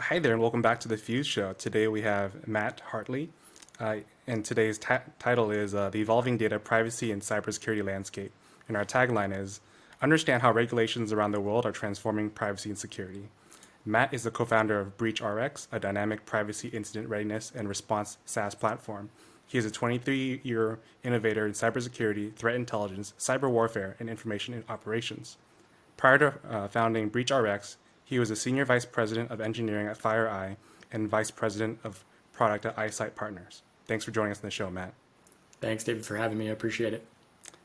Hi there, and welcome back to the Fuse Show. Today we have Matt Hartley, and today's title is The Evolving Data Privacy and Cybersecurity Landscape. And our tagline is Understand How Regulations Around the World Are Transforming Privacy and Security. Matt is the co-founder of BreachRx, a dynamic privacy incident readiness and response SaaS platform. He is a 23-year innovator in cybersecurity, threat intelligence, cyber warfare, and information operations. Prior to founding BreachRx, he was a senior vice president of engineering at FireEye and vice president of product at iSIGHT Partners. Thanks for joining us on the show, Matt. Thanks, David, for having me. I appreciate it.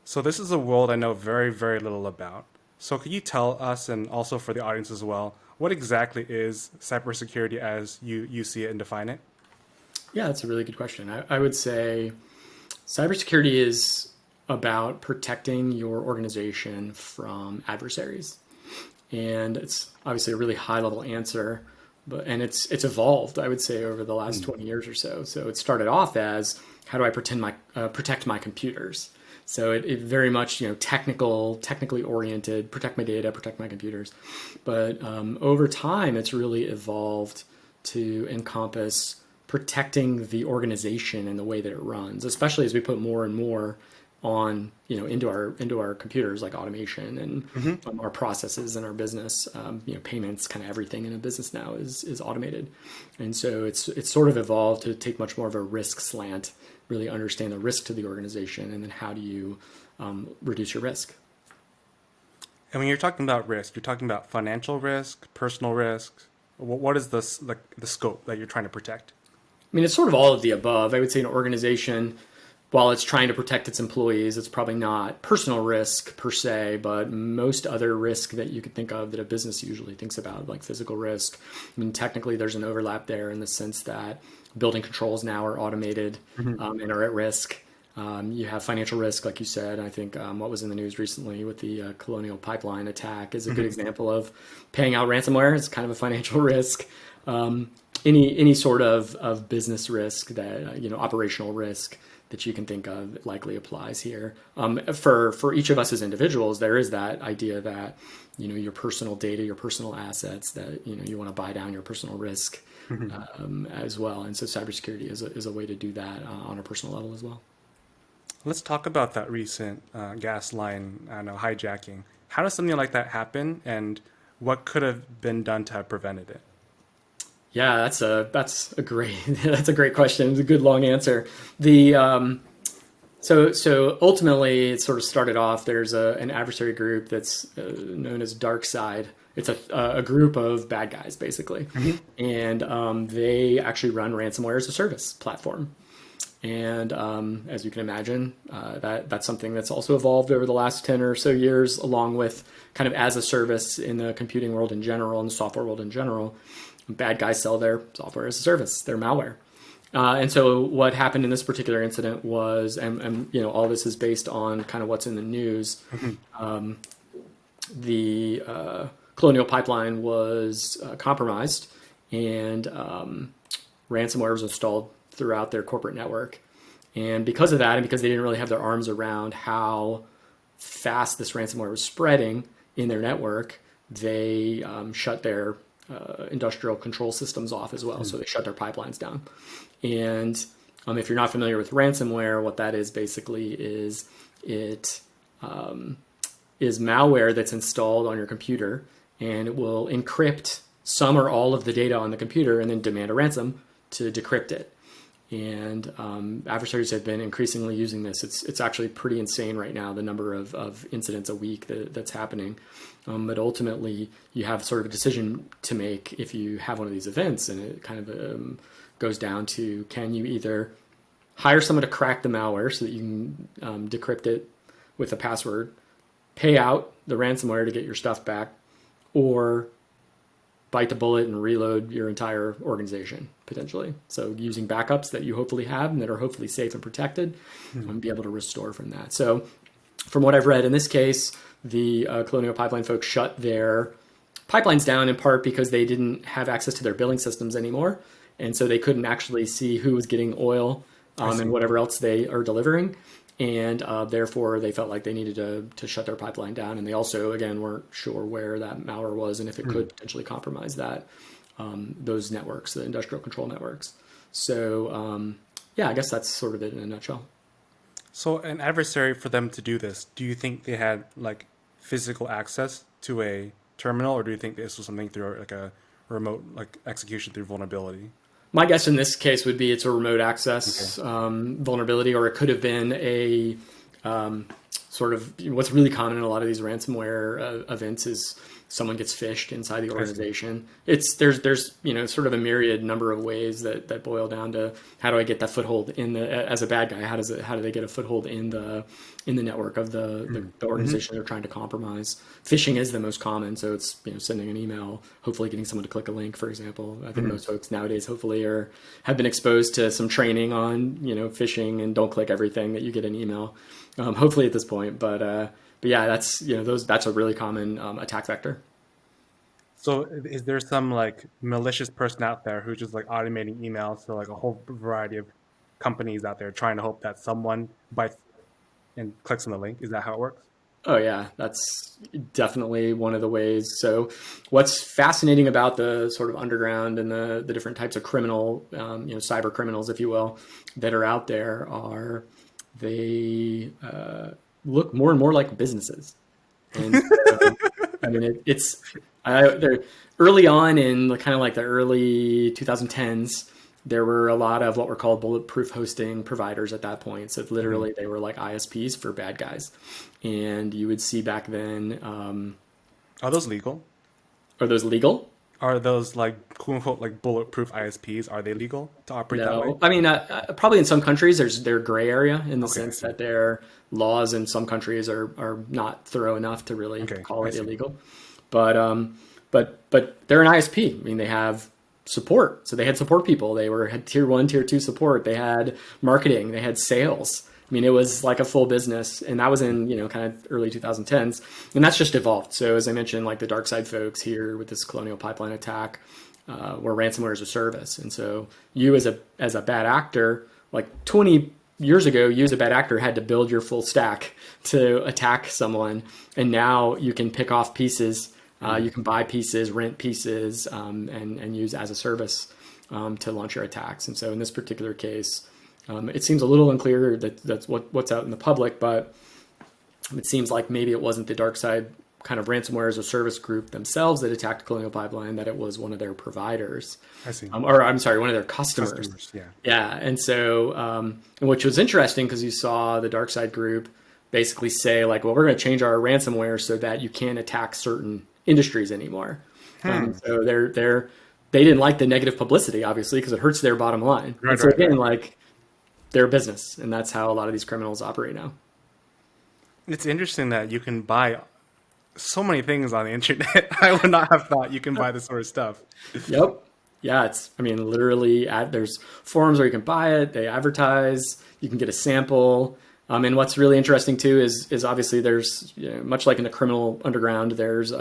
So this is a world I know very, very little about. So could you tell us, and also for the audience as well, what exactly is cybersecurity as you see it and define it? Yeah, that's a really good question. I would say cybersecurity is about protecting your organization from adversaries. And it's obviously a really high level answer, and it's evolved, I would say, over the last 20 years or so. So it started off as how do I protect my computers? So it very much, technically oriented, protect my data, protect my computers. But over time, it's really evolved to encompass protecting the organization and the way that it runs, especially as we put more and more on, into our computers, like automation and our processes and our business. Payments, kind of everything in a business now is automated, and so it's sort of evolved to take much more of a risk slant, really understand the risk to the organization, and then how do you reduce your risk. And when you're talking about risk, you're talking about financial risk, personal risk. What is the scope that you're trying to protect? I mean, it's sort of all of the above. I would say an organization, while it's trying to protect its employees, it's probably not personal risk per se, but most other risk that you could think of that a business usually thinks about, like physical risk. I mean, technically there's an overlap there in the sense that building controls now are automated and are at risk. You have financial risk, like you said. I think what was in the news recently with the Colonial Pipeline attack is a good example of paying out ransomware. It's kind of a financial risk. Any sort of business risk that, operational risk that you can think of likely applies here. For each of us as individuals, there is that idea that, your personal data, your personal assets, that, you want to buy down your personal risk as well. And so cybersecurity is a way to do that on a personal level as well. Let's talk about that recent gas line, hijacking. How does something like that happen, and what could have been done to have prevented it? Yeah, that's a great that's a great question. It's a good long answer. So ultimately, it sort of started off. There's an adversary group that's known as DarkSide. It's a group of bad guys, basically, and they actually run ransomware as a service platform. And as you can imagine, that's something that's also evolved over the last 10 or so years, along with kind of as a service in the computing world in general and the software world in general. Bad guys sell their software as a service, their malware. And so what happened in this particular incident was, and all this is based on kind of what's in the news. The Colonial Pipeline was compromised, and ransomware was installed throughout their corporate network. And because of that, and because they didn't really have their arms around how fast this ransomware was spreading in their network, they shut their industrial control systems off as well. So they shut their pipelines down. And if you're not familiar with ransomware, what that is basically is it is malware that's installed on your computer, and it will encrypt some or all of the data on the computer and then demand a ransom to decrypt it. And adversaries have been increasingly using this. It's actually pretty insane right now, the number of incidents a week that's happening. But ultimately, you have sort of a decision to make if you have one of these events, and it kind of goes down to, can you either hire someone to crack the malware so that you can decrypt it with a password, pay out the ransomware to get your stuff back, or bite the bullet and reload your entire organization, potentially. So using backups that you hopefully have and that are hopefully safe and protected, and be able to restore from that. So from what I've read in this case, the Colonial Pipeline folks shut their pipelines down in part because they didn't have access to their billing systems anymore. And so they couldn't actually see who was getting oil and whatever else they are delivering. And therefore, they felt like they needed to shut their pipeline down. And they also, again, weren't sure where that malware was and if it could potentially compromise that. those networks, the industrial control networks. So yeah, I guess that's sort of it in a nutshell. So an adversary, for them to do this, do you think they had like physical access to a terminal, or do you think this was something through like a remote like execution through vulnerability? My guess in this case would be it's a remote Okay. access vulnerability, or it could have been a sort of what's really common in a lot of these ransomware events is someone gets phished inside the I see. organization. There's sort of a myriad number of ways that boil down to how do I get that foothold in the as a bad guy? How do they get a foothold in the network of the organization they're trying to compromise? Phishing is the most common, so it's sending an email, hopefully getting someone to click a link, for example. I think most folks nowadays hopefully have been exposed to some training on phishing and don't click everything that you get an email. Hopefully at this point, but yeah, that's a really common attack vector. So is there some like malicious person out there who's just like automating emails to like a whole variety of companies out there trying to hope that someone bites and clicks on the link? Is that how it works? Oh yeah, that's definitely one of the ways. So what's fascinating about the sort of underground and the different types of criminal, cyber criminals, if you will, that are out there are they look more and more like businesses. And so, I mean, they're early on in kind of like the early 2010s. There were a lot of what were called bulletproof hosting providers at that point. So literally, they were like ISPs for bad guys, and you would see back then. Are those legal? Are those legal? Are those like quote unquote like bulletproof ISPs? Are they legal to operate that way? No, I mean, probably in some countries they're gray area in the Okay, I sense see. that their laws in some countries are not thorough enough to really Okay, call I it see. illegal. But they're an ISP. I mean, they have support. So they had support people. Had tier 1, tier 2 support. They had marketing. They had sales. I mean, it was like a full business, and that was in kind of early 2010s, and that's just evolved. So as I mentioned, like the dark side folks here with this Colonial Pipeline attack, where ransomware is a service, and so you as a bad actor, like 20 years ago, you as a bad actor had to build your full stack to attack someone, and now you can pick off pieces. You can buy pieces, rent pieces, and use as a service to launch your attacks. And so in this particular case, it seems a little unclear that's what's out in the public, but it seems like maybe it wasn't the dark side kind of ransomware as a service group themselves that attacked Colonial Pipeline, that it was one of their providers, I see. or I'm sorry, one of their customers. Customers, yeah. Yeah, and so which was interesting because you saw the dark side group basically say like, well, we're going to change our ransomware so that you can't attack certain industries anymore. So they didn't like the negative publicity, obviously, because it hurts their bottom line. Right, And so right, again, right. like their business, and that's how a lot of these criminals operate now. It's interesting that you can buy so many things on the internet. I would not have thought you can buy this sort of stuff. Yep. Yeah, I mean, literally, there's forums where you can buy it. They advertise. You can get a sample. And what's really interesting too is obviously there's much like in the criminal underground, there's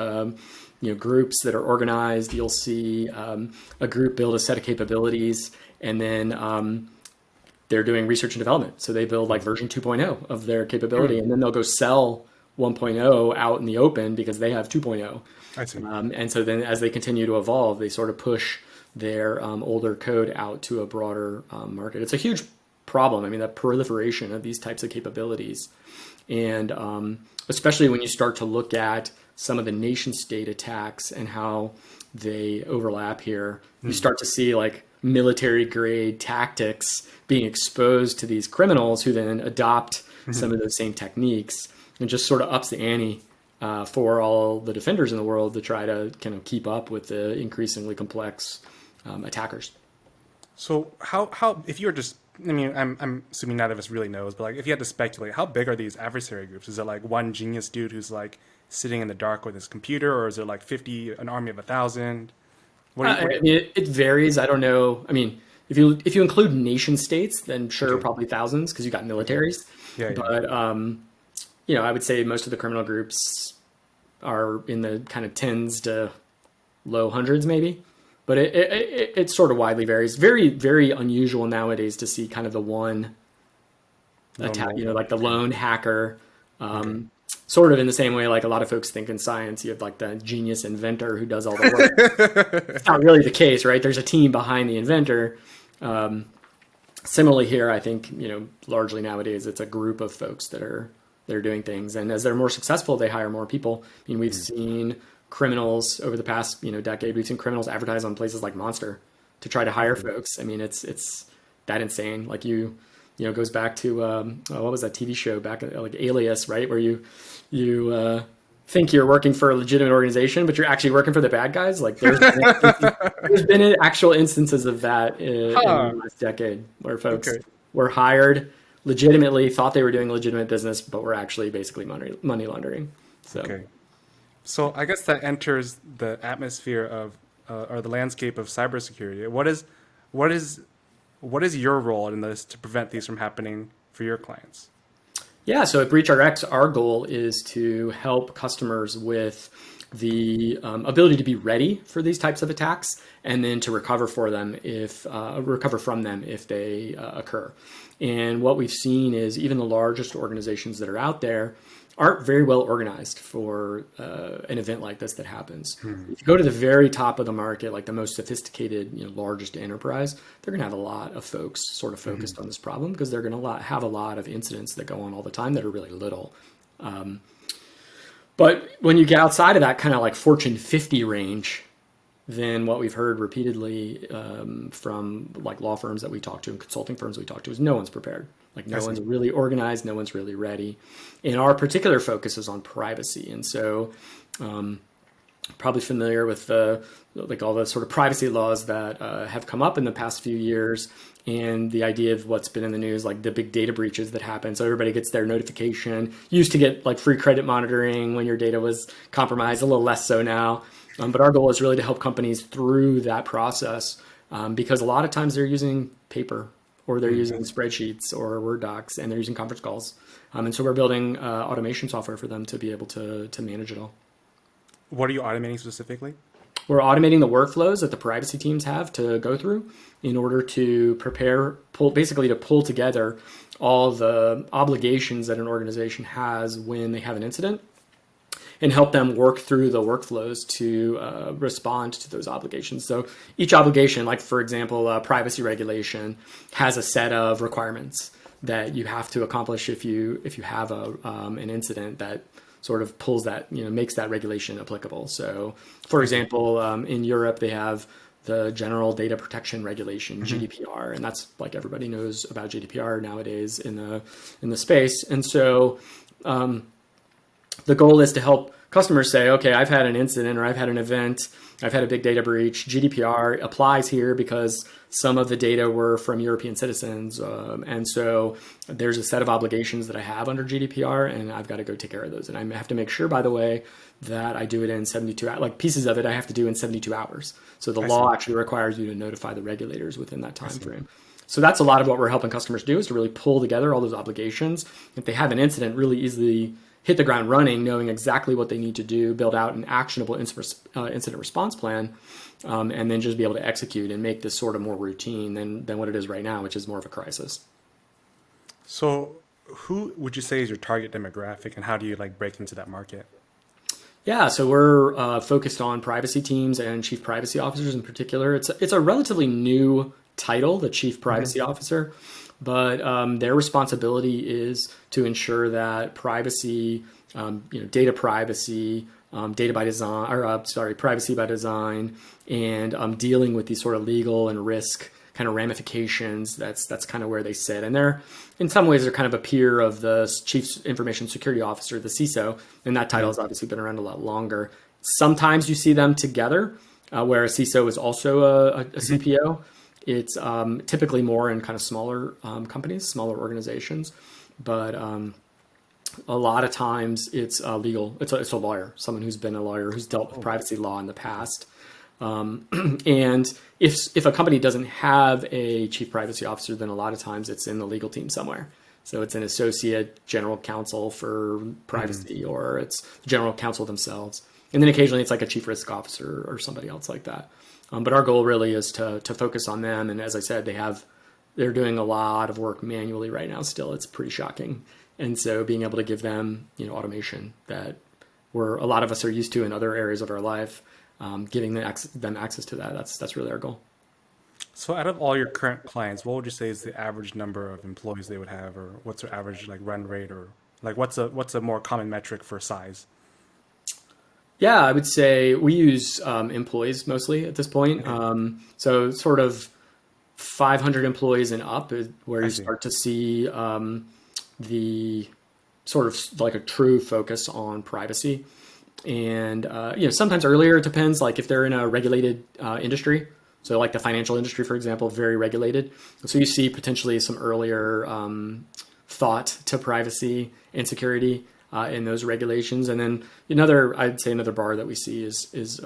groups that are organized. You'll see a group build a set of capabilities, and then they're doing research and development. So they build like version 2.0 of their capability, and then they'll go sell 1.0 out in the open because they have 2.0. I see. And so then as they continue to evolve, they sort of push their older code out to a broader market. It's a huge problem. I mean, the proliferation of these types of capabilities. And especially when you start to look at some of the nation state attacks and how they overlap here, you start to see like military grade tactics being exposed to these criminals who then adopt some of those same techniques, and just sort of ups the ante for all the defenders in the world to try to kind of keep up with the increasingly complex attackers. So how if you're just, I mean, I'm assuming neither of us really knows, but like if you had to speculate, how big are these adversary groups? Is it like one genius dude who's like sitting in the dark with his computer, or is it like 50, an army of 1,000? I mean, it varies. I don't know. I mean, if you include nation states, then sure, Okay. probably thousands because you got militaries. Yeah, yeah. But I would say most of the criminal groups are in the kind of tens to low hundreds, maybe. But it sort of widely varies. Very, very unusual nowadays to see kind of the one Lone attack, wolf. like the lone hacker. Okay. sort of in the same way, like a lot of folks think in science, you have like the genius inventor who does all the work. It's not really the case, right? There's a team behind the inventor. Similarly here, I think, largely nowadays, it's a group of folks that are doing things. And as they're more successful, they hire more people. I mean, we've seen criminals over the past, decade, we've seen criminals advertise on places like Monster to try to hire folks. I mean, it's that insane. Like goes back to, what was that TV show back like Alias, right? Where you think you're working for a legitimate organization, but you're actually working for the bad guys. Like there's been actual instances of that in the last decade where folks were hired legitimately, thought they were doing legitimate business, but were actually basically money laundering. So I guess that enters the atmosphere of or the landscape of cybersecurity. What is your role in this to prevent these from happening for your clients? Yeah, so at BreachRx, our goal is to help customers with the ability to be ready for these types of attacks, and then to recover from them if they occur. And what we've seen is even the largest organizations that are out there aren't very well organized for an event like this that happens. If you go to the very top of the market, like the most sophisticated, largest enterprise, they're going to have a lot of folks sort of focused on this problem because they're going to have a lot of incidents that go on all the time that are really little. But when you get outside of that kind of like Fortune 50 range, then what we've heard repeatedly from like law firms that we talk to and consulting firms we talk to is no one's prepared. Like no one's really organized, no one's really ready. And our particular focus is on privacy. And so probably familiar with all the sort of privacy laws that have come up in the past few years, and the idea of what's been in the news, like the big data breaches that happen. So everybody gets their notification. Used to get like free credit monitoring when your data was compromised, a little less so now. But our goal is really to help companies through that process because a lot of times they're using paper, or they're using spreadsheets or Word docs, and they're using conference calls. And so we're building automation software for them to be able to manage it all. What are you automating specifically? We're automating the workflows that the privacy teams have to go through in order to pull together all the obligations that an organization has when they have an incident, and help them work through the workflows to respond to those obligations. So each obligation, like for example, privacy regulation, has a set of requirements that you have to accomplish if you have an incident that sort of pulls that, makes that regulation applicable. So for example, in Europe, they have the General Data Protection Regulation, GDPR, and that's like everybody knows about GDPR nowadays in the space. And so the goal is to help customers say, okay, I've had an incident, or I've had an event, I've had a big data breach. GDPR applies here because some of the data were from European citizens. And so there's a set of obligations that I have under GDPR, and I've got to go take care of those. And I have to make sure, by the way, that I do it in 72 hours, like pieces of it I have to do in 72 hours. So the law actually requires you to notify the regulators within that time frame. So that's a lot of what we're helping customers do, is to really pull together all those obligations. If they have an incident, really easily hit the ground running, knowing exactly what they need to do, build out an actionable incident response plan, and then just be able to execute and make this sort of more routine than what it is right now, which is more of a crisis. So who would you say is your target demographic, and how do you break into that market? Yeah, so we're focused on privacy teams and chief privacy officers in particular. It's a relatively new title, the chief privacy officer. But their responsibility is to ensure that privacy, data privacy, privacy by design, and dealing with these sort of legal and risk kind of ramifications. That's kind of where they sit. And they're, in some ways, they're kind of a peer of the Chief Information Security Officer, the CISO, and that title has obviously been around a lot longer. Sometimes you see them together, where a CISO is also a CPO. It's typically more in kind of smaller companies, smaller organizations, but a lot of times it's legal. It's a lawyer, someone who's been a lawyer who's dealt with privacy law in the past. And if a company doesn't have a chief privacy officer, then a lot of times it's in the legal team somewhere. So it's an associate general counsel for privacy, or it's general counsel themselves. And then occasionally it's like a chief risk officer or somebody else like that. But our goal really is to focus on them. And as I said, they're doing a lot of work manually right now still. It's pretty shocking. And so being able to give them, automation that a lot of us are used to in other areas of our life, giving them access to that. That's really our goal. So out of all your current clients, what would you say is the average number of employees they would have, or what's their average like run rate, or like what's a more common metric for size? Yeah, I would say we use employees mostly at this point. Okay, So sort of 500 employees and up is where I you see. start to see the sort of like a true focus on privacy. And sometimes earlier it depends, like if they're in a regulated industry. So like the financial industry, for example, very regulated. So you see potentially some earlier thought to privacy and security in those regulations. And then I'd say another bar that we see is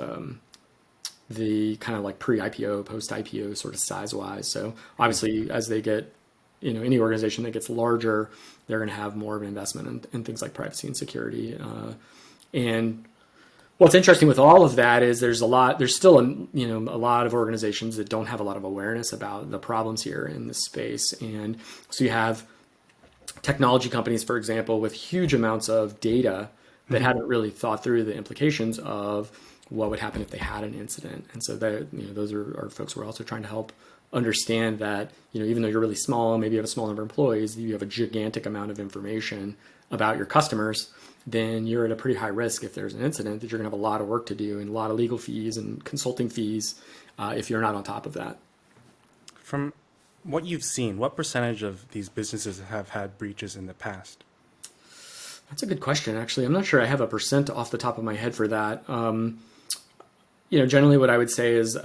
the kind of like pre-IPO, post-IPO sort of size-wise. So obviously, as they get, any organization that gets larger, they're going to have more of an investment in things like privacy and security. And what's interesting with all of that is there's still a lot of organizations that don't have a lot of awareness about the problems here in this space. And so you have technology companies, for example, with huge amounts of data that haven't really thought through the implications of what would happen if they had an incident. And so those are folks who are also trying to help understand that, even though you're really small, maybe you have a small number of employees, you have a gigantic amount of information about your customers, then you're at a pretty high risk if there's an incident that you're gonna have a lot of work to do and a lot of legal fees and consulting fees if you're not on top of that. From what you've seen, what percentage of these businesses have had breaches in the past? That's a good question, actually. I'm not sure I have a percent off the top of my head for that. Generally what I would say is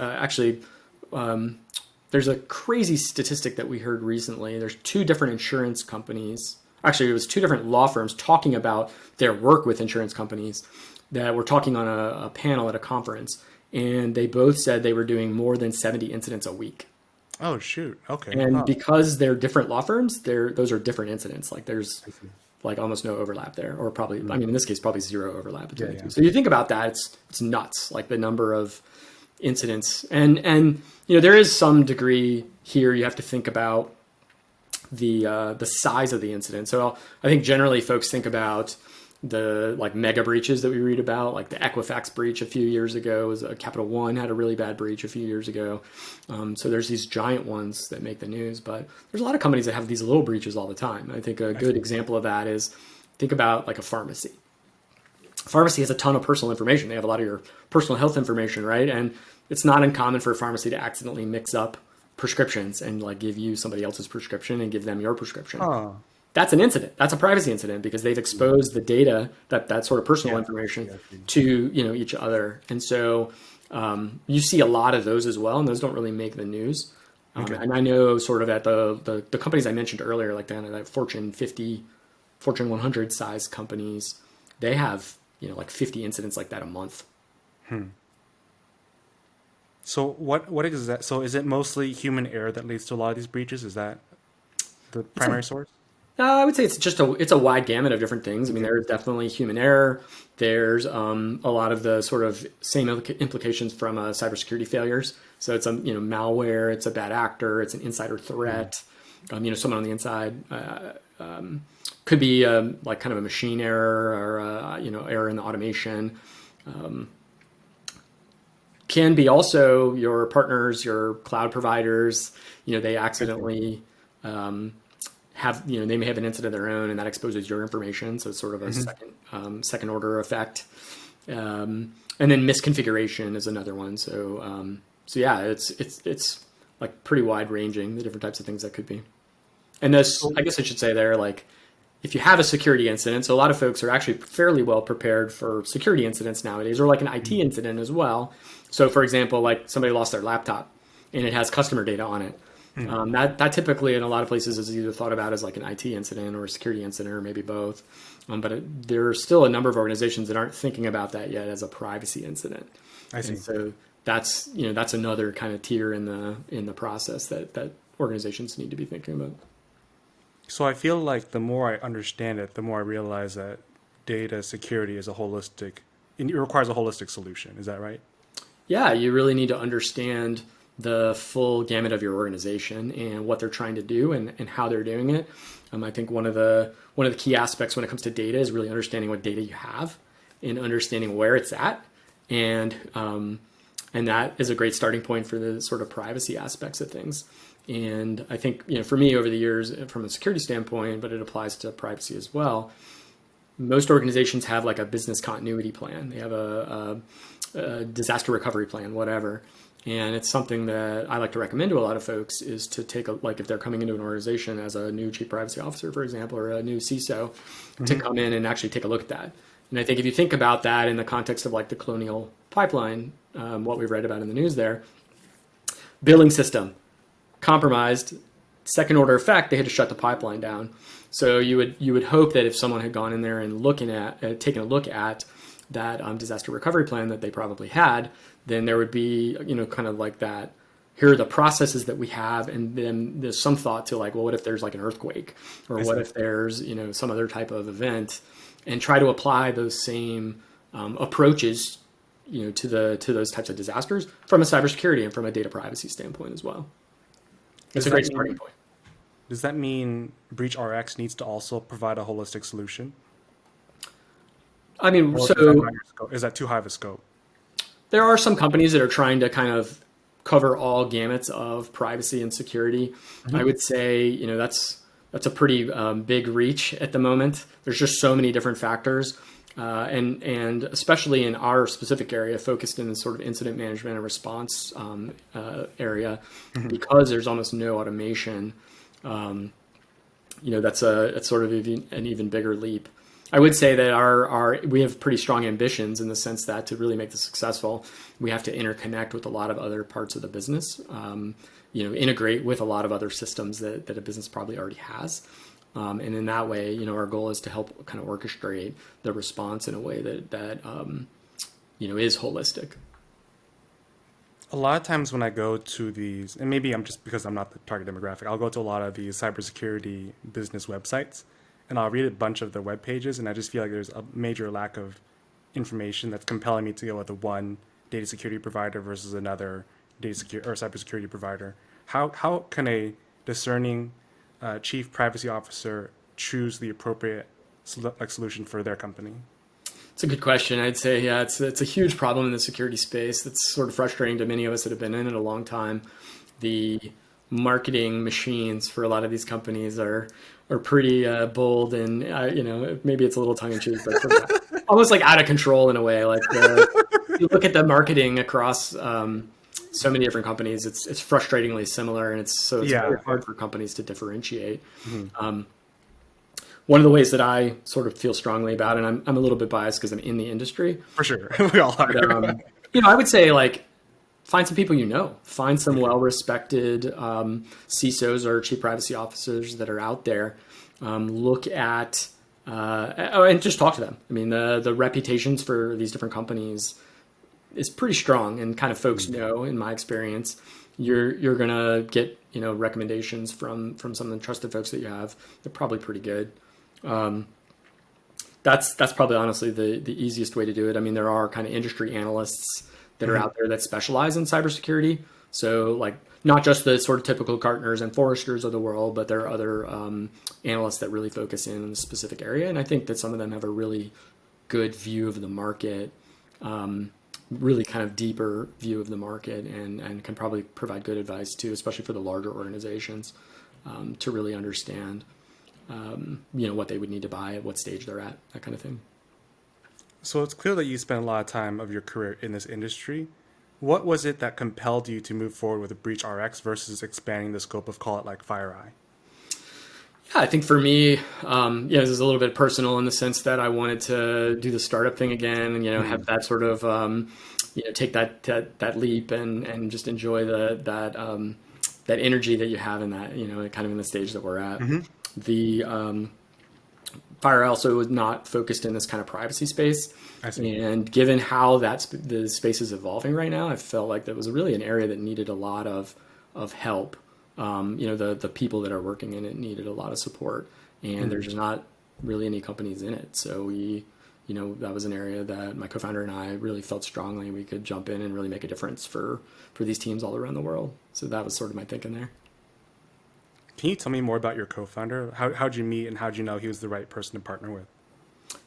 there's a crazy statistic that we heard recently. There's two different insurance companies. Actually, it was two different law firms talking about their work with insurance companies that were talking on a panel at a conference. And they both said they were doing more than 70 incidents a week. Oh shoot. Okay. And Huh. because they're different law firms, those are different incidents. Like there's I see. like almost no overlap there, or probably, I mean, in this case, probably zero overlap Yeah, between the yeah. two. So you think about that, it's nuts, like the number of incidents. And there is some degree here you have to think about the size of the incident. So I think generally folks think about the like mega breaches that we read about, like the Equifax breach a few years ago. Was Capital One had a really bad breach a few years ago. So there's these giant ones that make the news, but there's a lot of companies that have these little breaches all the time. I think a good example of that is think about like a pharmacy. Pharmacy has a ton of personal information. They have a lot of your personal health information, right? And it's not uncommon for a pharmacy to accidentally mix up prescriptions and like give you somebody else's prescription and give them your prescription. Huh. That's an incident. That's a privacy incident because they've exposed the data, that sort of personal Yeah. information, I see. to each other. And so you see a lot of those as well, and those don't really make the news. Okay. And I know sort of at the companies I mentioned earlier, like that Fortune 50, Fortune 100 size companies, they have like 50 incidents like that a month. So what is that? So is it mostly human error that leads to a lot of these breaches? Is that the primary source? I would say it's a wide gamut of different things. I mean, there's definitely human error. There's a lot of the sort of same implications from cybersecurity failures. So it's malware, it's a bad actor, it's an insider threat. Someone on the inside could be like kind of a machine error or error in the automation. Can be also your partners, your cloud providers. They accidentally they may have an incident of their own, and that exposes your information. So it's sort of a second order effect. And then misconfiguration is another one. So yeah, it's like pretty wide ranging, the different types of things that could be. And this, I guess I should say there, like if you have a security incident, so a lot of folks are actually fairly well prepared for security incidents nowadays, or like an IT incident as well. So for example, like somebody lost their laptop and it has customer data on it. That typically in a lot of places is either thought about as like an IT incident or a security incident or maybe both. But there are still a number of organizations that aren't thinking about that yet as a privacy incident. I see. And so that's another kind of tier in the process that organizations need to be thinking about. So I feel like the more I understand it, the more I realize that data security is it requires a holistic solution. Is that right? Yeah, you really need to understand the full gamut of your organization and what they're trying to do and how they're doing it. I think one of the key aspects when it comes to data is really understanding what data you have and understanding where it's at, and that is a great starting point for the sort of privacy aspects of things. And I think, for me over the years, from a security standpoint, but it applies to privacy as well, most organizations have like a business continuity plan. They have a disaster recovery plan, whatever. And it's something that I like to recommend to a lot of folks is to take like if they're coming into an organization as a new chief privacy officer, for example, or a new CISO, to come in and actually take a look at that. And I think if you think about that in the context of like the Colonial Pipeline, what we've read about in the news there, billing system compromised, second order effect, they had to shut the pipeline down. So you would hope that if someone had gone in there and taken a look at that disaster recovery plan that they probably had, then there would be, kind of like that, here are the processes that we have, and then there's some thought to like, well, what if there's like an earthquake, or what if there's, some other type of event, and try to apply those same approaches, to those types of disasters from a cybersecurity and from a data privacy standpoint as well. It's a great starting point. Does that mean BreachRx needs to also provide a holistic solution? I mean, Or is that too high of a scope? There are some companies that are trying to kind of cover all gamuts of privacy and security. I would say, that's a pretty big reach at the moment. There's just so many different factors. And especially in our specific area, focused in the sort of incident management and response area, because there's almost no automation, that's sort of an even bigger leap. I would say that we have pretty strong ambitions in the sense that to really make this successful, we have to interconnect with a lot of other parts of the business, integrate with a lot of other systems that a business probably already has. And in that way, our goal is to help kind of orchestrate the response in a way that is holistic. A lot of times when I go to these, and maybe I'm just because I'm not the target demographic, I'll go to a lot of these cybersecurity business websites, and I'll read a bunch of the web pages, and I just feel like there's a major lack of information that's compelling me to go with one data security provider versus another data security or cybersecurity provider. How can a discerning chief privacy officer choose the appropriate solution for their company? It's a good question. I'd say, yeah, it's a huge problem in the security space. That's sort of frustrating to many of us that have been in it a long time. The marketing machines for a lot of these companies are pretty bold, and maybe it's a little tongue in cheek, but almost like out of control in a way. Like you look at the marketing across so many different companies, it's frustratingly similar, and it's very hard for companies to differentiate. One of the ways that I sort of feel strongly about, and I'm a little bit biased because I'm in the industry. For sure, we all are. But, I would say like find some people find some well-respected CISOs or chief privacy officers that are out there. Look at and just talk to them. I mean, the reputations for these different companies is pretty strong, and kind of folks know, in my experience, you're gonna get recommendations from some of the trusted folks that you have. They're probably pretty good. That's probably honestly the easiest way to do it. I mean, there are kind of industry analysts that are out there that specialize in cybersecurity. So like not just the sort of typical Gartners and Forresters of the world, but there are other analysts that really focus in a specific area. And I think that some of them have a really good view of the market, really kind of deeper view of the market, and can probably provide good advice too, especially for the larger organizations, to really understand what they would need to buy, at what stage they're at, that kind of thing. So it's clear that you spent a lot of time of your career in this industry. What was it that compelled you to move forward with a BreachRx versus expanding the scope of, call it like FireEye? Yeah, I think for me, this is a little bit personal in the sense that I wanted to do the startup thing again, and have that sort of take that leap and just enjoy that energy that you have in that kind of in the stage that we're at. The FireEye also was not focused in this kind of privacy space. I see. And given how the space is evolving right now, I felt like that was really an area that needed a lot of help. The people that are working in it needed a lot of support, and there's not really any companies in it. So we that was an area that my co-founder and I really felt strongly we could jump in and really make a difference for these teams all around the world. So that was sort of my thinking there. Can you tell me more about your co-founder? How'd you meet and how'd you know he was the right person to partner with?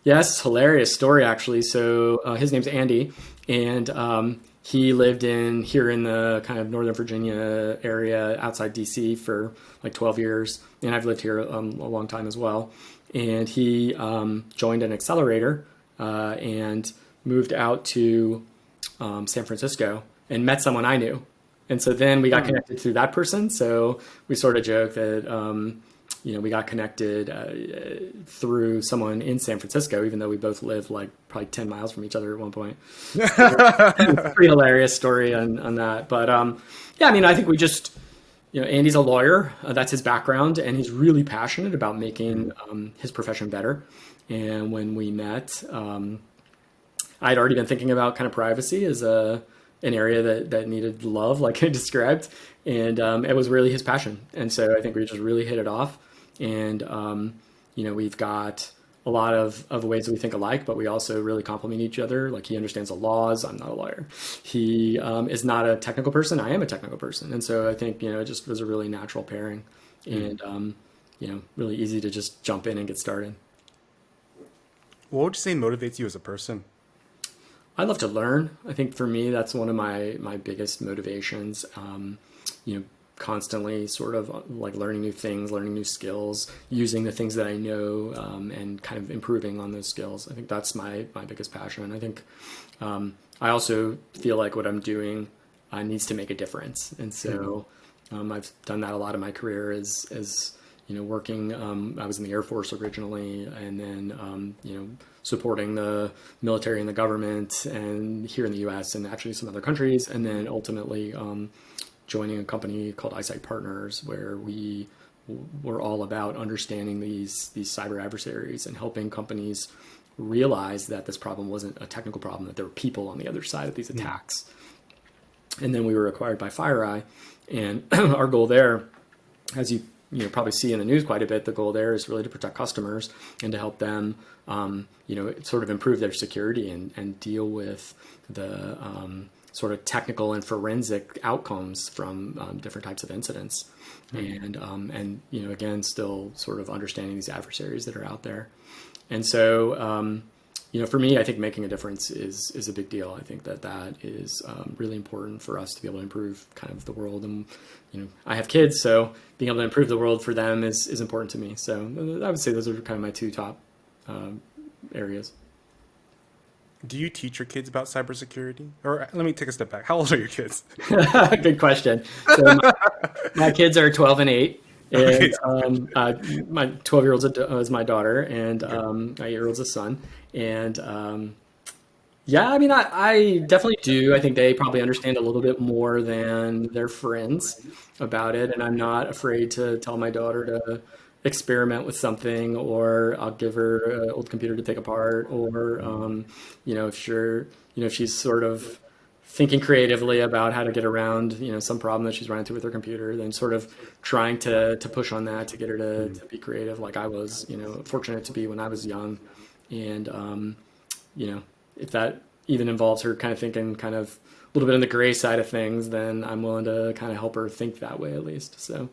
Yes, hilarious story actually. So his name's Andy, and he lived here in the kind of Northern Virginia area outside DC for like 12 years, and I've lived here a long time as well. And he joined an accelerator and moved out to San Francisco and met someone I knew. And so then we got connected through that person. So we sort of joke that, we got connected through someone in San Francisco, even though we both live like probably 10 miles from each other at one point. Pretty hilarious story on that. But I think we just, Andy's a lawyer. That's his background. And he's really passionate about making his profession better. And when we met, I'd already been thinking about kind of privacy as an area that needed love, like I described. And it was really his passion. And so I think we just really hit it off. And, we've got a lot of ways we think alike, but we also really complement each other. Like he understands the laws. I'm not a lawyer. He is not a technical person. I am a technical person. And so I think, it just was a really natural pairing and, really easy to just jump in and get started. What would you say motivates you as a person? I love to learn. I think for me, that's one of my biggest motivations. Constantly sort of like learning new things, learning new skills, using the things that I know, and kind of improving on those skills. I think that's my biggest passion. And I think I also feel like what I'm doing needs to make a difference. And so I've done that a lot of my career as working. I was in the Air Force originally, and then supporting the military and the government, and here in the U.S. and actually some other countries, and then ultimately joining a company called iSIGHT Partners, where we were all about understanding these cyber adversaries and helping companies realize that this problem wasn't a technical problem, that there were people on the other side of these attacks. And then we were acquired by FireEye, and our goal there, as you probably see in the news quite a bit, the goal there is really to protect customers and to help them, sort of improve their security and deal with the sort of technical and forensic outcomes from different types of incidents. And again, still sort of understanding these adversaries that are out there. And so, for me, I think making a difference is a big deal. I think that is really important for us to be able to improve kind of the world. And, I have kids, so being able to improve the world for them is important to me. So I would say those are kind of my two top areas. Do you teach your kids about cybersecurity? Or let me take a step back. How old are your kids? Good question. So my kids are 12 and 8. And my 12-year-old is my daughter, and my 8-year-old's a son. And I definitely do. I think they probably understand a little bit more than their friends about it. And I'm not afraid to tell my daughter to experiment with something, or I'll give her an old computer to take apart, or if she's sort of thinking creatively about how to get around some problem that she's run into with her computer, then sort of trying to push on that to get her to be creative, like I was fortunate to be when I was young. And if that even involves her kind of thinking kind of a little bit on the gray side of things, then I'm willing to kind of help her think that way at least. So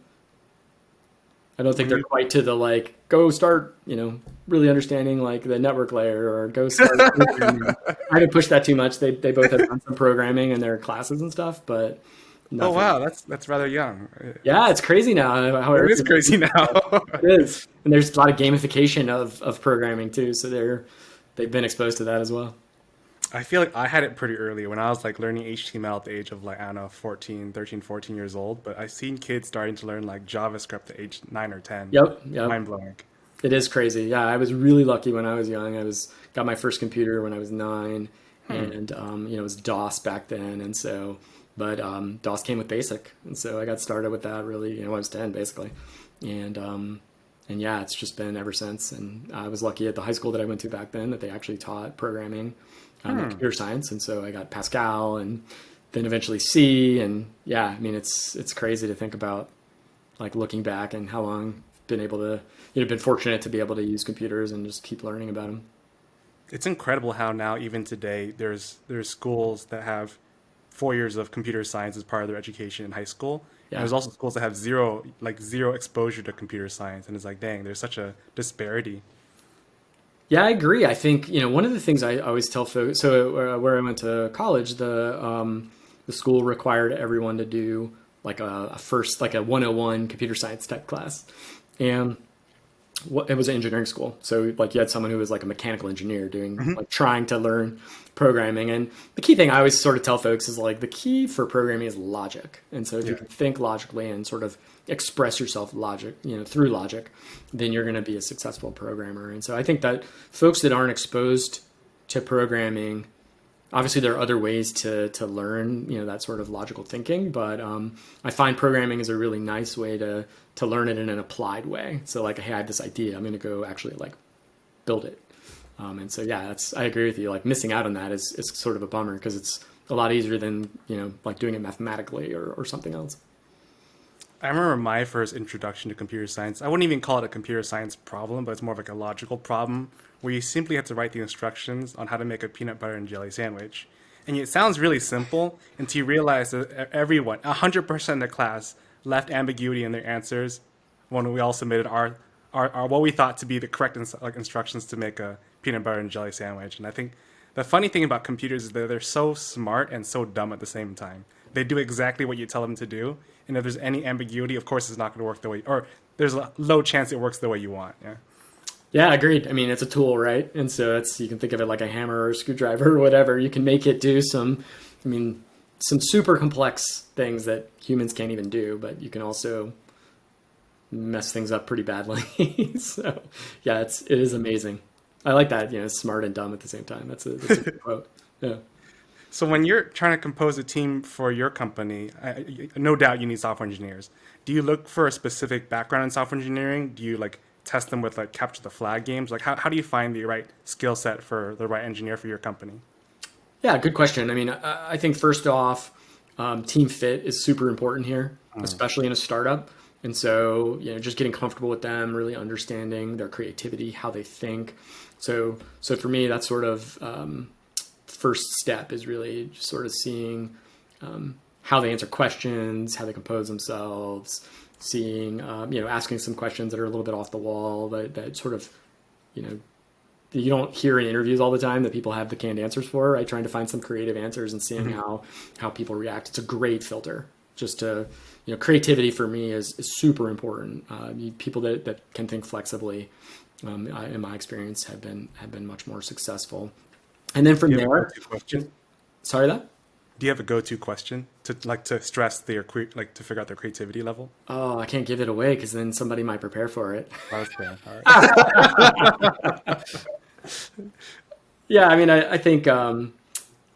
I don't think they're quite to the like, go start, really understanding like the network layer, or go start. I haven't pushed that too much. They both have done some programming in their classes and stuff, but nothing. Oh, wow. That's rather young. Yeah, it's crazy now. It is crazy now. It is. And there's a lot of gamification of programming too. So they've been exposed to that as well. I feel like I had it pretty early when I was like learning HTML at the age of like, I don't know, 13, 14 years old. But I've seen kids starting to learn like JavaScript at age 9 or 10. Yep. Mind blowing. It is crazy. Yeah, I was really lucky when I was young. Got my first computer when I was 9, and it was DOS back then. And so, but DOS came with BASIC, and so I got started with that really, when I was 10 basically. And yeah, it's just been ever since. And I was lucky at the high school that I went to back then that they actually taught programming. Computer science, and so I got Pascal, and then eventually C, and yeah, I mean it's crazy to think about, like looking back and how long I've been able to, been fortunate to be able to use computers and just keep learning about them. It's incredible how now, even today, there's schools that have 4 years of computer science as part of their education in high school. And Yeah. there's also schools that have zero exposure to computer science. And it's like, dang, there's such a disparity. Yeah, I agree. I think, one of the things I always tell folks, so where I went to college, the school required everyone to do like a first, like a 101 computer science type class. And it was an engineering school. So like you had someone who was like a mechanical engineer doing like trying to learn programming. And the key thing I always sort of tell folks is like the key for programming is logic. And so if you Yeah. can think logically and sort of express yourself logic, through logic, then you're going to be a successful programmer. And so I think that folks that aren't exposed to programming, obviously there are other ways to learn that sort of logical thinking, but I find programming is a really nice way to learn it in an applied way. So like, hey, I have this idea, I'm going to go actually like build it. And so yeah, I agree with you. Like missing out on that is sort of a bummer because it's a lot easier than like doing it mathematically or something else. I remember my first introduction to computer science. I wouldn't even call it a computer science problem, but it's more of like a logical problem where you simply have to write the instructions on how to make a peanut butter and jelly sandwich. And it sounds really simple until you realize that everyone, 100% of the class, left ambiguity in their answers when we all submitted our what we thought to be the correct instructions to make a peanut butter and jelly sandwich. And I think the funny thing about computers is that they're so smart and so dumb at the same time. They do exactly what you tell them to do, and if there's any ambiguity, of course, it's not going to work the way, or there's a low chance it works the way you want. Yeah. Yeah, agreed. I mean, it's a tool, right? And so you can think of it like a hammer or a screwdriver or whatever. You can make it do some super complex things that humans can't even do, but you can also mess things up pretty badly. So yeah, it is amazing. I like that, smart and dumb at the same time. That's a good quote. Yeah. So when you're trying to compose a team for your company, no doubt you need software engineers. Do you look for a specific background in software engineering? Do you like test them with like capture the flag games? Like how do you find the right skill set for the right engineer for your company? Yeah, good question. I mean, I think first off, team fit is super important here, especially in a startup. And so, just getting comfortable with them, really understanding their creativity, how they think. So for me, that's sort of first step is really just sort of seeing how they answer questions, how they compose themselves, seeing, asking some questions that are a little bit off the wall that sort of, you don't hear in interviews all the time that people have the canned answers for, right? Trying to find some creative answers and seeing how people react. It's a great filter. Just to, creativity for me is super important. People that can think flexibly, in my experience, have been much more successful. And then from Do you have a there, go-to question? sorry that. Do you have a go-to question to stress to figure out their creativity level? Oh, I can't give it away because then somebody might prepare for it. Oh, that's fair. All right. Yeah, I mean, I think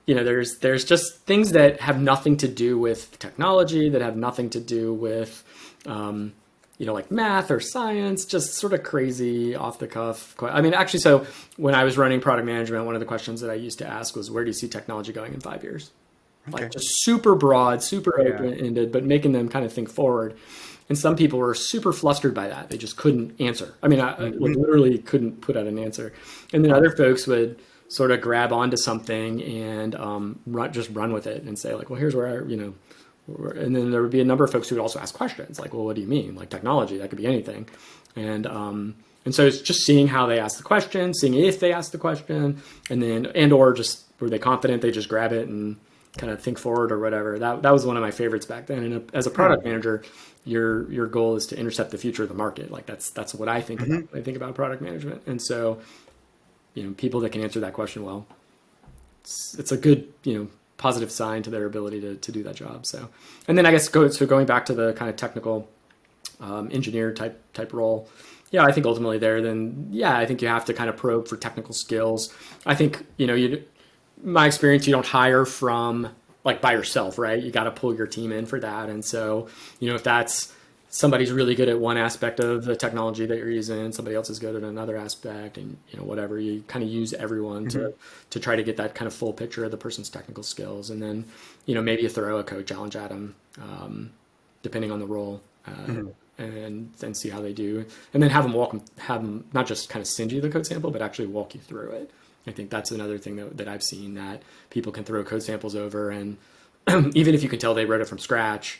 there's just things that have nothing to do with technology, that have nothing to do with like math or science, just sort of crazy off the cuff. I mean, actually, so when I was running product management, one of the questions that I used to ask was, where do you see technology going in 5 years? Okay. Like just super broad, super Yeah. open-ended, but making them kind of think forward. And some people were super flustered by that. They just couldn't answer. I mean, I literally couldn't put out an answer. And then other folks would sort of grab onto something and just run with it and say like, well, here's where and then there would be a number of folks who would also ask questions like, well, what do you mean? Like technology, that could be anything. And so it's just seeing how they ask the question, seeing if they ask the question, or just were they confident they just grab it and kind of think forward or whatever. That was one of my favorites back then. And as a product manager, your goal is to intercept the future of the market. Like that's what I think about when I think about product management. And so, people that can answer that question well, it's a good, positive sign to their ability to do that job. So, and then I guess going back to the kind of technical engineer type role. Yeah, I think ultimately I think you have to kind of probe for technical skills. I think, my experience, you don't hire from like by yourself, right? You got to pull your team in for that. And so, if that's somebody's really good at one aspect of the technology that you're using, somebody else is good at another aspect, and whatever, you kind of use everyone to try to get that kind of full picture of the person's technical skills. And then, maybe you throw a code challenge at them, depending on the role. and see how they do, and then have them not just kind of send you the code sample, but actually walk you through it. I think that's another thing that I've seen, that people can throw code samples over, and even if you can tell they wrote it from scratch,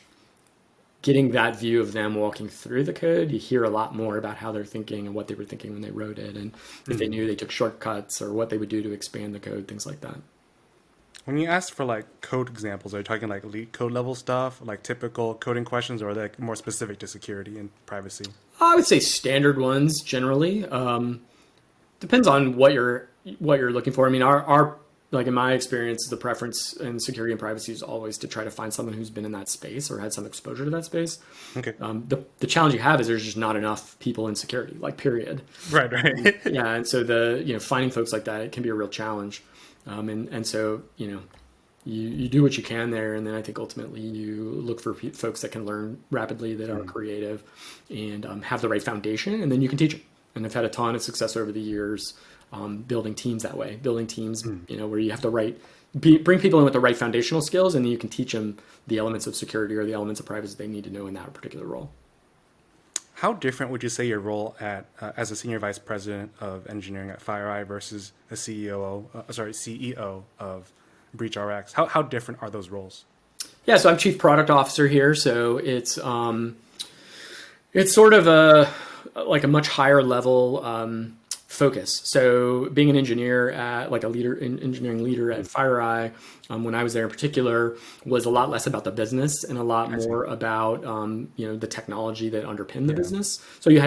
getting that view of them walking through the code, you hear a lot more about how they're thinking and what they were thinking when they wrote it, and if they knew they took shortcuts or what they would do to expand the code, things like that. When you ask for like code examples, are you talking like lead code level stuff, like typical coding questions, or are they like more specific to security and privacy? I would say standard ones generally. Depends on what you're looking for. I mean, our like in my experience, the preference in security and privacy is always to try to find someone who's been in that space or had some exposure to that space. Okay. The challenge you have is there's just not enough people in security, like period. Right. Yeah, and so finding folks like that, it can be a real challenge. And so you do what you can there, and then I think ultimately you look for folks that can learn rapidly, that are creative, and have the right foundation, and then you can teach them. And I've had a ton of success over the years building teams that way, where you have to bring people in with the right foundational skills, and then you can teach them the elements of security or the elements of privacy they need to know in that particular role. How different would you say your role as a senior vice president of engineering at FireEye versus a CEO of BreachRx? How different are those roles? Yeah, so I'm chief product officer here, so it's sort of a much higher level focus. So being an engineer engineering leader at FireEye, when I was there in particular, was a lot less about the business and a lot more about the technology that underpinned the business. So you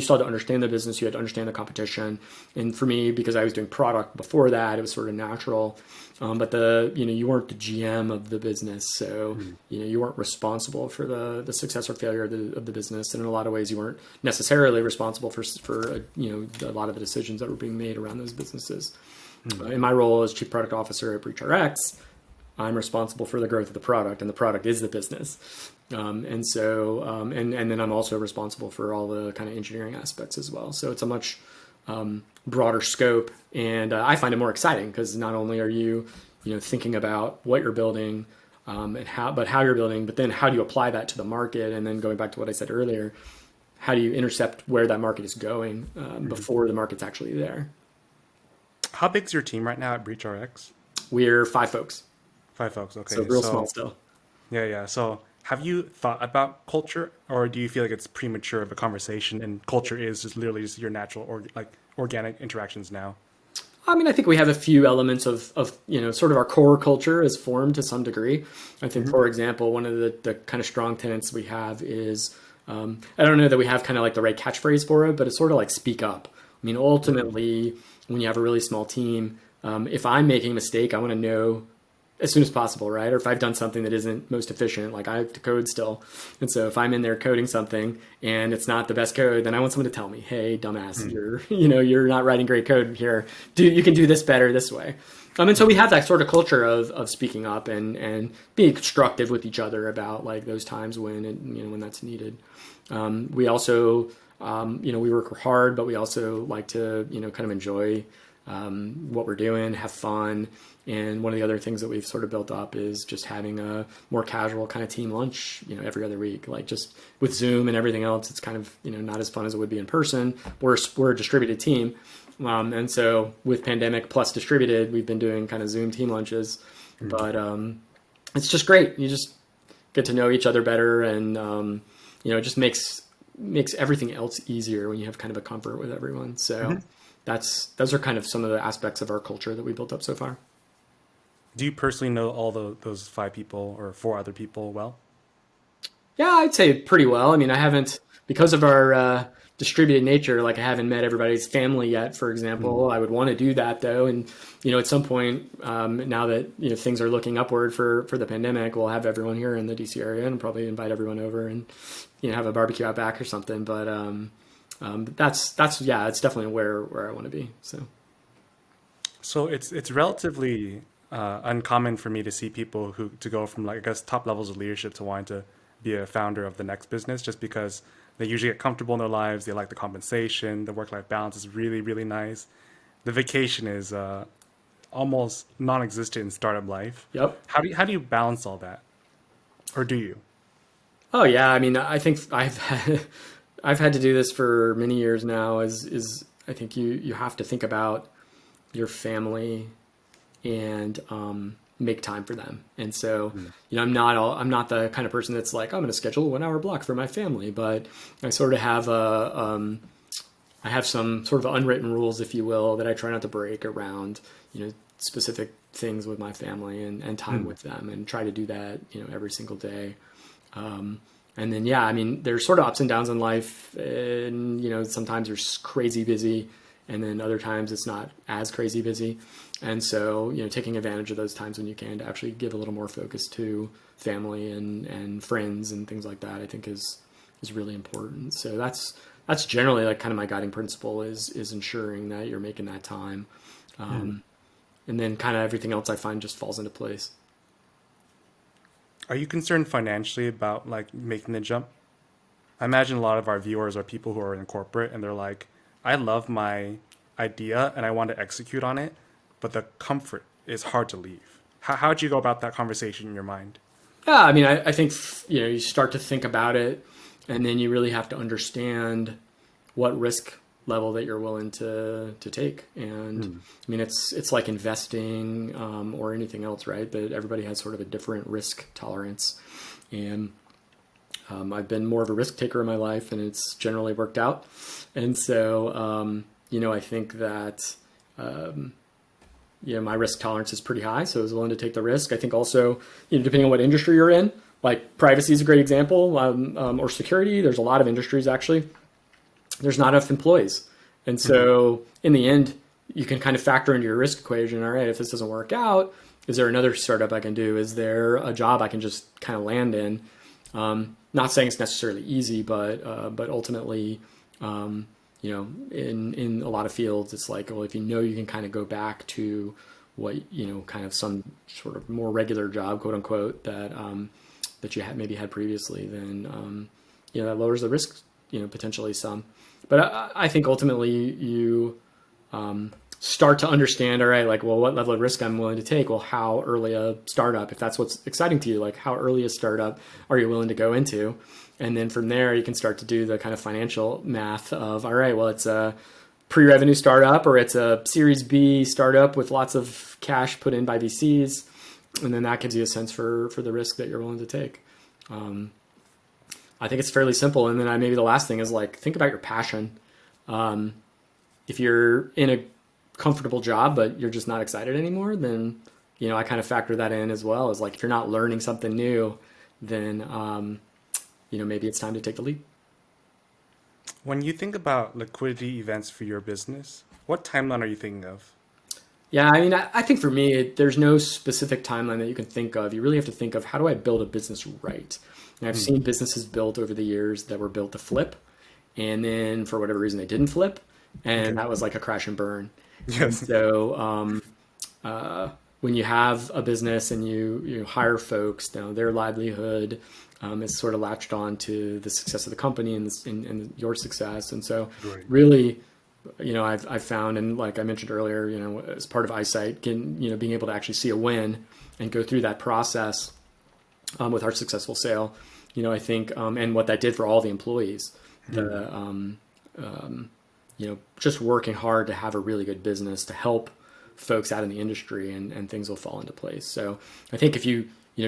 still had to understand the business, you had to understand the competition. And for me, because I was doing product before that, it was sort of natural. But you weren't the GM of the business, so you weren't responsible for the success or failure of the business, and in a lot of ways, you weren't necessarily responsible for a lot of the decisions that were being made around those businesses. In my role as chief product officer at BreachRx, I'm responsible for the growth of the product, and the product is the business. And then I'm also responsible for all the kind of engineering aspects as well. So it's a much broader scope, and I find it more exciting because not only are you thinking about what you're building and how you're building, but then how do you apply that to the market, and then going back to what I said earlier, how do you intercept where that market is going before the market's actually there. How big is your team right now at BreachRx? We're 5 folks. 5 folks, okay. So real small still. Yeah. So have you thought about culture, or do you feel like it's premature of a conversation and culture is just literally just your natural or organic interactions now? I mean, I think we have a few elements of sort of our core culture is formed to some degree. I think, for example, one of the kind of strong tenets we have is, I don't know that we have kind of like the right catchphrase for it, but it's sort of like speak up. I mean, ultimately, when you have a really small team, if I'm making a mistake, I want to know as soon as possible, right? Or if I've done something that isn't most efficient, like I have to code still. And so if I'm in there coding something and it's not the best code, then I want someone to tell me, hey, dumbass, you're not writing great code here. You can do this better this way. And so we have that sort of culture of speaking up and being constructive with each other about like those times when that's needed. We also, we work hard, but we also like to, kind of enjoy what we're doing, have fun. And one of the other things that we've sort of built up is just having a more casual kind of team lunch, every other week. Like just with Zoom and everything else, it's kind of, not as fun as it would be in person. We're a distributed team. And so with pandemic plus distributed, we've been doing kind of Zoom team lunches. But it's just great. You just get to know each other better, and it just makes everything else easier when you have kind of a comfort with everyone. So those are kind of some of the aspects of our culture that we built up so far. Do you personally know all those 5 people or 4 other people well? Yeah, I'd say pretty well. I mean, I haven't, because of our distributed nature, like I haven't met everybody's family yet, for example. I would want to do that though. And, at some point, now that, things are looking upward for the pandemic, we'll have everyone here in the DC area and probably invite everyone over and, have a barbecue out back or something. But that's it's definitely where I want to be. So it's relatively uncommon for me to see people to go from top levels of leadership to wanting to be a founder of the next business, just because they usually get comfortable in their lives. They like the compensation, the work-life balance is really, really nice. The vacation is almost non-existent in startup life. Yep. How do you balance all that, or do you? Oh yeah, I mean, I think I've had to do this for many years now. Is I think you have to think about your family and make time for them. And so, Mm. I'm not the kind of person that's like, I'm going to schedule a 1 hour block for my family, but I sort of have I have some sort of unwritten rules, if you will, that I try not to break around, specific things with my family and time Mm. with them, and try to do that, every single day. And then, yeah, I mean, there's sort of ups and downs in life, and sometimes you're crazy busy, and then other times it's not as crazy busy. And so, taking advantage of those times when you can to actually give a little more focus to family and friends and things like that, I think is really important. So that's generally like kind of my guiding principle is ensuring that you're making that time, Mm. and then kind of everything else I find just falls into place. Are you concerned financially about like making the jump? I imagine a lot of our viewers are people who are in corporate and they're like, I love my idea and I want to execute on it, but the comfort is hard to leave. How'd you go about that conversation in your mind? Yeah, I mean, I think you start to think about it, and then you really have to understand what risk level that you're willing to take. And Mm. I mean, it's like investing, or anything else, right? That everybody has sort of a different risk tolerance, and I've been more of a risk taker in my life, and it's generally worked out. And so, I think that my risk tolerance is pretty high, so I was willing to take the risk. I think also, depending on what industry you're in, like privacy is a great example, or security. There's a lot of industries actually. There's not enough employees, and Hmm. so in the end, you can kind of factor into your risk equation. All right, if this doesn't work out, is there another startup I can do? Is there a job I can just kind of land in? Not saying it's necessarily easy, but ultimately, in a lot of fields, it's like, well, if you can kind of go back to what kind of some sort of more regular job, quote unquote, that you had maybe had previously, then that lowers the risk, potentially some. But I think ultimately you start to understand, all right, like, well, what level of risk I'm willing to take? Well, how early a startup, if that's what's exciting to you, like how early a startup are you willing to go into? And then from there, you can start to do the kind of financial math of, all right, well, it's a pre-revenue startup or it's a Series B startup with lots of cash put in by VCs. And then that gives you a sense for the risk that you're willing to take. I think it's fairly simple. And then maybe the last thing is like, think about your passion. If you're in a comfortable job, but you're just not excited anymore, then, I kind of factor that in as well, as like, if you're not learning something new, then, maybe it's time to take the leap. When you think about liquidity events for your business, what timeline are you thinking of? Yeah, I mean, I think for me, there's no specific timeline that you can think of. You really have to think of, how do I build a business right? And I've Mm. seen businesses built over the years that were built to flip, and then for whatever reason they didn't flip, and Okay. that was like a crash and burn. And Yes. so, when you have a business and you hire folks, their livelihood is sort of latched on to the success of the company and your success. And so, Right. really, I've found, and like I mentioned earlier, as part of iSIGHT, being able to actually see a win and go through that process, with our successful sale, I think, and what that did for all the employees, Mm. the just working hard to have a really good business to help folks out in the industry, and things will fall into place. So I think if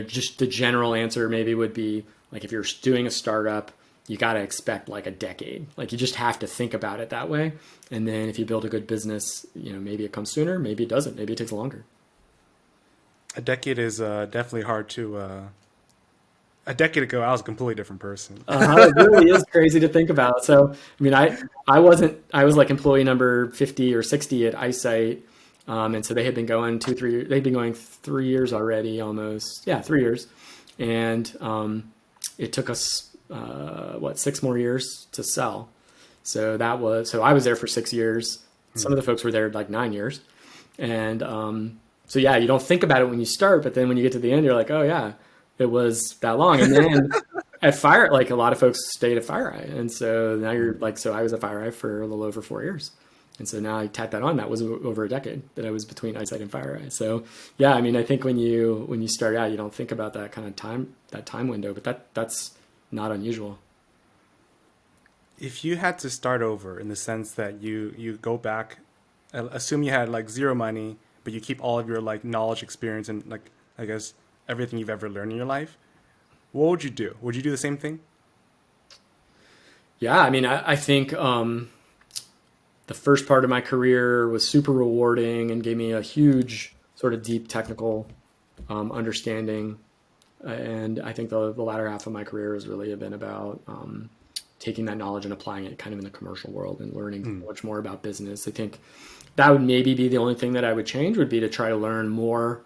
just the general answer maybe would be like, if you're doing a startup, you got to expect like a decade. Like, you just have to think about it that way. And then if you build a good business, maybe it comes sooner, maybe it doesn't, maybe it takes longer. A decade is definitely hard to. A decade ago, I was a completely different person. It really is crazy to think about. So, I mean, I was like employee number 50 or 60 at iSIGHT. And so they had been going 2, 3 years, they'd been going 3 years already, almost. Yeah, 3 years. And, it took us, 6 more years to sell. So I was there for 6 years. Some of the folks were there like 9 years. And, so yeah, you don't think about it when you start, but then when you get to the end, you're like, oh yeah, it was that long. And then at Fire, like a lot of folks stayed at FireEye. And so now you're like, so I was at FireEye for a little over 4 years. And so now I tack that on. That was over a decade that I was between iSIGHT and FireEye. So yeah, I mean, I think when you start out, you don't think about that kind of time, that time window, but that's not unusual. If you had to start over in the sense that you go back, assume you had like zero money, but you keep all of your like knowledge, experience, and like I guess everything you've ever learned in your life, what would you do? Would you do the same thing? Yeah, I mean, I think the first part of my career was super rewarding and gave me a huge sort of deep technical understanding. And I think the latter half of my career has really been about taking that knowledge and applying it kind of in the commercial world and learning much more about business. I think that would maybe be the only thing that I would change, would be to try to learn more,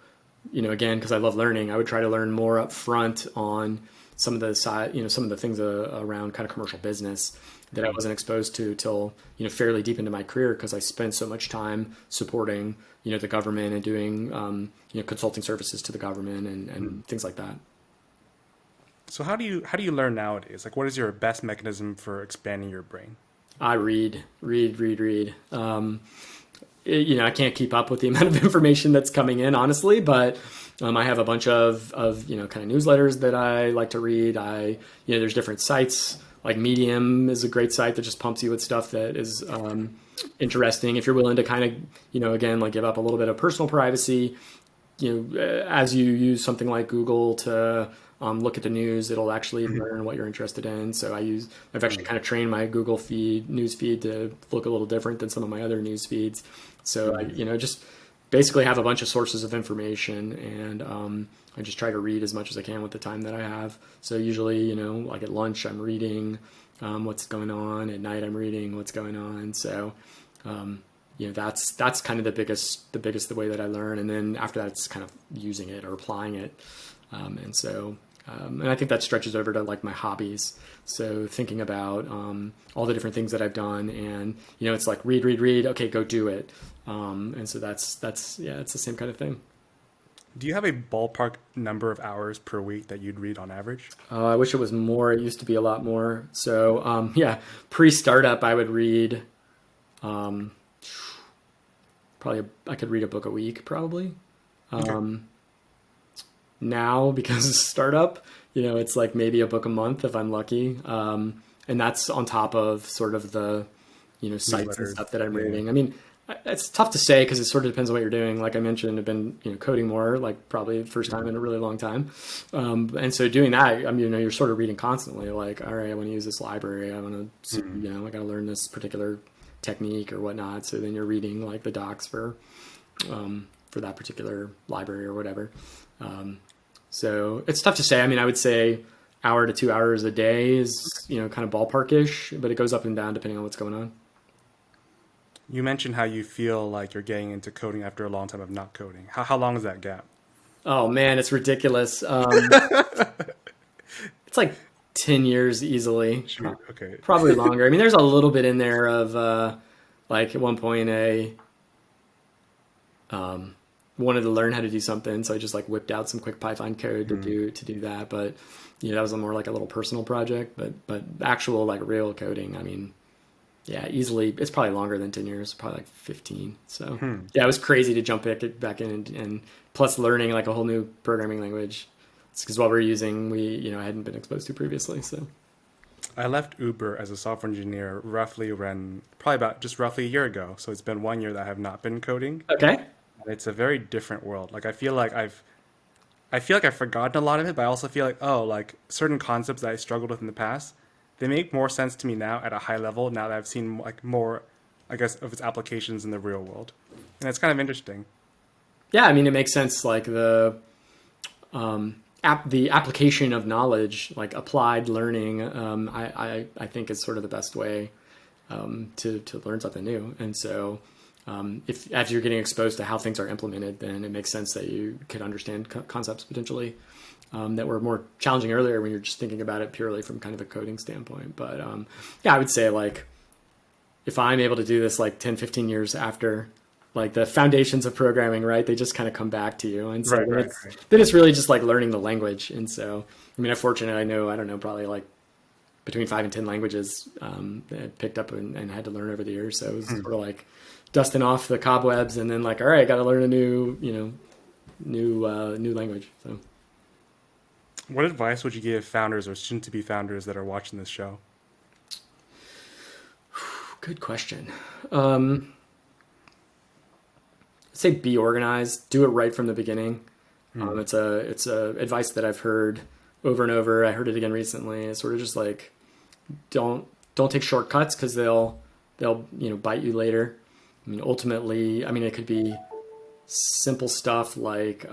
again, because I love learning. I would try to learn more up front on some of the side, some of the things around kind of commercial business that I wasn't exposed to till, fairly deep into my career, because I spent so much time supporting, the government and doing, consulting services to the government and things like that. So how do you learn nowadays? Like, what is your best mechanism for expanding your brain? I read. I can't keep up with the amount of information that's coming in, honestly, but I have a bunch of kind of newsletters that I like to read. There's different sites, like Medium is a great site that just pumps you with stuff that is interesting. If you're willing to kind of, again, like give up a little bit of personal privacy, as you use something like Google to look at the news, it'll actually learn what you're interested in. So I've actually kind of trained my Google news feed to look a little different than some of my other news feeds. So I just basically have a bunch of sources of information, and I just try to read as much as I can with the time that I have. So usually, like at lunch, I'm reading what's going on. At night, I'm reading what's going on. So, that's kind of the way that I learn. And then after that, it's kind of using it or applying it. And I think that stretches over to like my hobbies. So thinking about all the different things that I've done, and it's like read, okay, go do it. And so that's it's the same kind of thing. Do you have a ballpark number of hours per week that you'd read on average? I wish it was more. It used to be a lot more. So pre-startup, I would read probably I could read a book a week probably. Okay. Now, because of startup, it's like maybe a book a month if I'm lucky. And that's on top of sort of the, sites and Newsletters. stuff that I'm Yeah. reading. I mean, it's tough to say because it sort of depends on what you're doing. Like I mentioned, I've been, coding more, like probably the first time in a really long time. And so doing that, I mean, you're sort of reading constantly, like, all right, I want to use this library. I want to see, I got to learn this particular technique or whatnot. So then you're reading like the docs for that particular library or whatever. So it's tough to say. I mean, I would say hour to 2 hours a day is, kind of ballparkish, but it goes up and down depending on what's going on. You mentioned how you feel like you're getting into coding after a long time of not coding. How long is that gap? Oh man, it's ridiculous. It's like 10 years easily. Shoot. Okay. Probably longer. I mean, there's a little bit in there of like at one point wanted to learn how to do something, so I just like whipped out some quick Python code to do that. But that was more like a little personal project. But actual like real coding, I mean, yeah, easily it's probably longer than 10 years, probably like 15. So yeah, it was crazy to jump back in and plus learning like a whole new programming language. It's because what we're using, I hadn't been exposed to previously. So I left Uber as a software engineer probably about just roughly a year ago. So it's been 1 year that I have not been coding. okay. It's a very different world. Like I feel like I've forgotten a lot of it, but I also feel like, like certain concepts that I struggled with in the past, they make more sense to me now at a high level now that I've seen like more, I guess, of its applications in the real world. And it's kind of interesting. Yeah, I mean, it makes sense. Like the the application of knowledge, like applied learning, I think is sort of the best way to learn something new. And so if as you're getting exposed to how things are implemented, then it makes sense that you could understand concepts potentially that were more challenging earlier when you're just thinking about it purely from kind of a coding standpoint. But I would say like if I'm able to do this like 10, 15 years after like the foundations of programming, right? They just kind of come back to you. And so Right. then it's really just like learning the language. And so, I mean, I'm fortunate. I don't know, probably like between 5 and 10 languages that I picked up and had to learn over the years. So it was sort of like dusting off the cobwebs and then like, all right, got to learn a new language. So What advice would you give founders or soon-to-be founders that are watching this show? Good question. I'd say be organized, do it right from the beginning. It's a advice that I've heard over and over. I heard it again recently. It's sort of just like don't take shortcuts because they'll bite you later. I mean, ultimately, I mean, it could be simple stuff like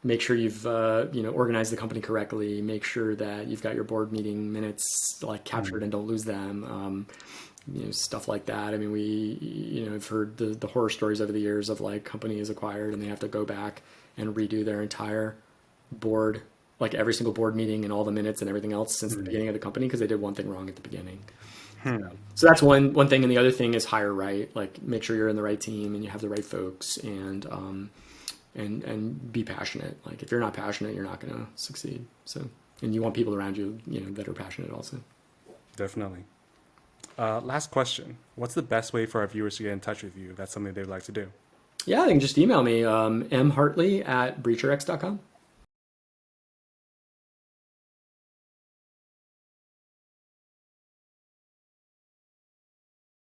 make sure you've organized the company correctly. Make sure that you've got your board meeting minutes like captured and don't lose them. Stuff like that. I mean, I've heard the horror stories over the years of like companies acquired and they have to go back and redo their entire board, like every single board meeting and all the minutes and everything else since the beginning of the company because they did one thing wrong at the beginning. So that's one thing, and the other thing is hire right. Like make sure you're in the right team and you have the right folks, and be passionate. Like if you're not passionate, you're not going to succeed. So, and you want people around you, that are passionate also. Definitely. Last question. What's the best way for our viewers to get in touch with you if that's something they'd like to do? Yeah, they can just email me, mhartley@breachrx.com.